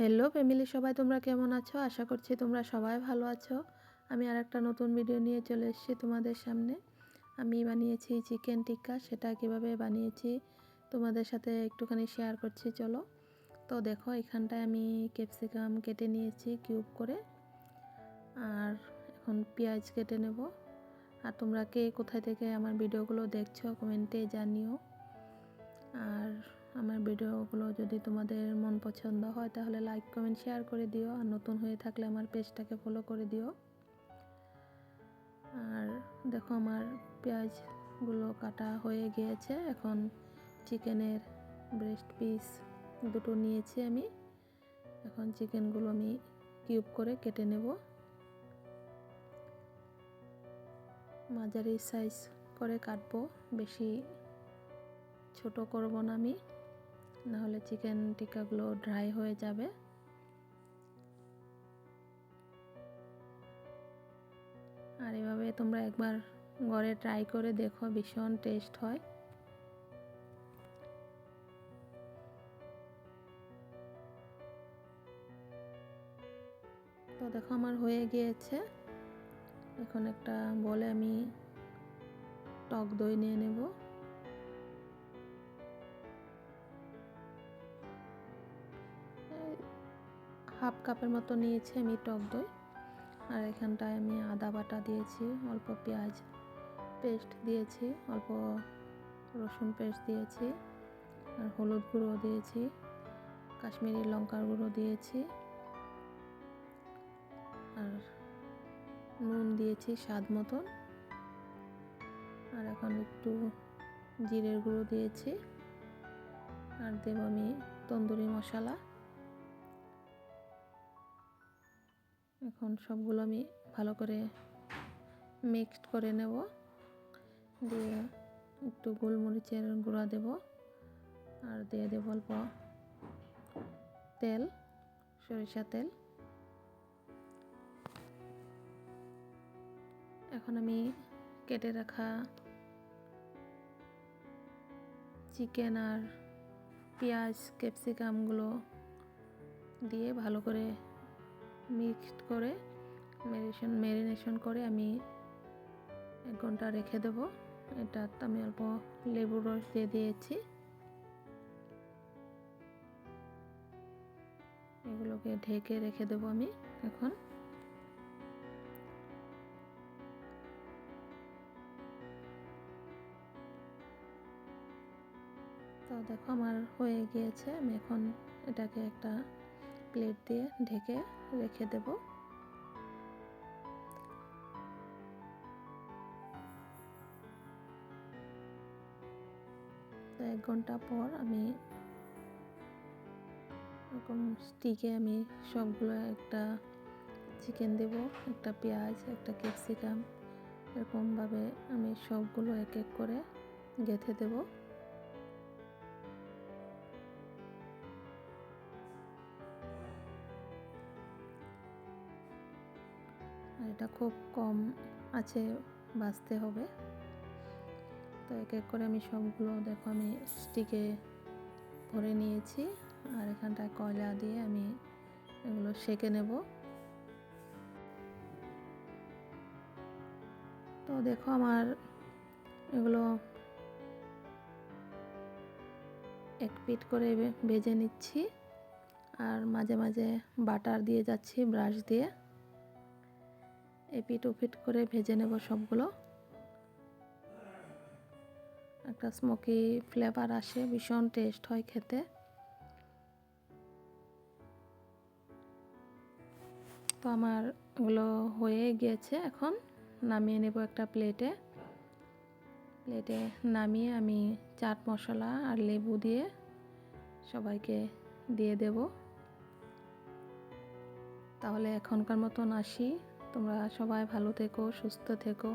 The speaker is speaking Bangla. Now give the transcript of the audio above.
হ্যালো ফ্যামিলি, সবাই তোমরা কেমন আছো? আশা করছি তোমরা সবাই ভালো আছো। আমি আরেকটা নতুন ভিডিও নিয়ে চলে এসেছি তোমাদের সামনে। আমি বানিয়েছি চিকেন টিক্কা, সেটা কিভাবে বানিয়েছি তোমাদের সাথে একটুখানি শেয়ার করছি, চলো। তো দেখো, এখানটায় আমি ক্যাপসিকাম কেটে নিয়েছি কিউব করে, আর এখন পেঁয়াজ কেটে নেব। আর তোমরা কে কোথায় থেকে আমার ভিডিওগুলো দেখছো কমেন্টে জানিও। আর আমার ভিডিওগুলো যদি তোমাদের মন পছন্দ হয় তাহলে লাইক কমেন্ট শেয়ার করে দিও, আর নতুন হয়ে থাকলে আমার পেজটাকে ফলো করে দিও। আর দেখো, আমার পেঁয়াজগুলো কাটা হয়ে গিয়েছে। এখন চিকেনের ব্রেস্ট পিস দুটো নিয়েছি আমি। এখন চিকেনগুলো আমি কিউব করে কেটে নেব। মাঝারি সাইজ করে কাটবো, বেশি ছোট করব না আমি, নাহলে চিকেন টিক্কাগুলো ড্রাই হয়ে যাবে। আর এভাবে তোমরা একবার ঘরে ট্রাই করে দেখো, ভীষণ টেস্ট হয়। তো দেখো, আমার হয়ে গিয়েছে। এখন একটা বলে আমি টক দই নিয়ে নেব। হাফ কাপের মতো নিয়েছি আমি টক দই। আর এখানটায় আমি আদা বাটা দিয়েছি, অল্প পেঁয়াজ পেস্ট দিয়েছি, অল্প রসুন পেস্ট দিয়েছি, আর হলুদ গুঁড়ো দিয়েছি, কাশ্মীরি লঙ্কার গুঁড়ো দিয়েছি, আর নুন দিয়েছি স্বাদ মতন। আর এখন একটু জিরের গুঁড়ো দিয়েছি, আর দেব আমি তন্দুরি মশলা। এখন সবগুলো আমি ভালো করে মিক্সড করে নেব। দিয়ে একটু গোলমরিচের গুঁড়া দেব, আর দিয়ে দেব অল্প তেল, সরিষা তেল। এখন আমি কেটে রাখা চিকেন আর পেঁয়াজ ক্যাপসিকামগুলো দিয়ে ভালো করে মিক্সড করে ম্যারিনেশন করে আমি 1 ঘন্টা রেখে দেব। এটা আমি অল্প লেবুর রস দিয়ে দিয়েছি। এগুলোকে ঢেকে রেখে দেব আমি এখন। তো দেখো, আমার হয়ে গিয়েছে। আমি এখন এটাকে একটা প্লেট দিয়ে ঢেকে রেখে দেব। তো 1 ঘন্টা পর আমি এরকম স্টিকে আমি সবগুলো, একটা চিকেন দেব, একটা পেঁয়াজ, একটা ক্যাপসিকাম, এরকমভাবে আমি সবগুলো এক এক করে গেঁথে দেব। আর এটা খুব কম আছে ভাজতে হবে। তো এক এক করে আমি সবগুলো, দেখো, আমি স্টিকে ভরে নিয়েছি। আর এখানটায় কয়লা দিয়ে আমি এগুলো সেঁকে নেব। তো দেখো, আমার এগুলো এক পিট করে ভেজে নিচ্ছি, আর মাঝে মাঝে বাটার দিয়ে যাচ্ছি ব্রাশ দিয়ে। এপিট ওপিট করে ভেজে নেব সবগুলো। একটা স্মোকি ফ্লেভার আসে, ভীষণ টেস্ট হয় খেতে। তো আমার এগুলো হয়ে গিয়েছে। এখন নামিয়ে নেব একটা প্লেটে। নামিয়ে আমি চাট মশলা আর লেবু দিয়ে সবাইকে দিয়ে দেব। তাহলে এখনকার মতন আসি। তোমরা সবাই ভালো থেকো, সুস্থ থেকো।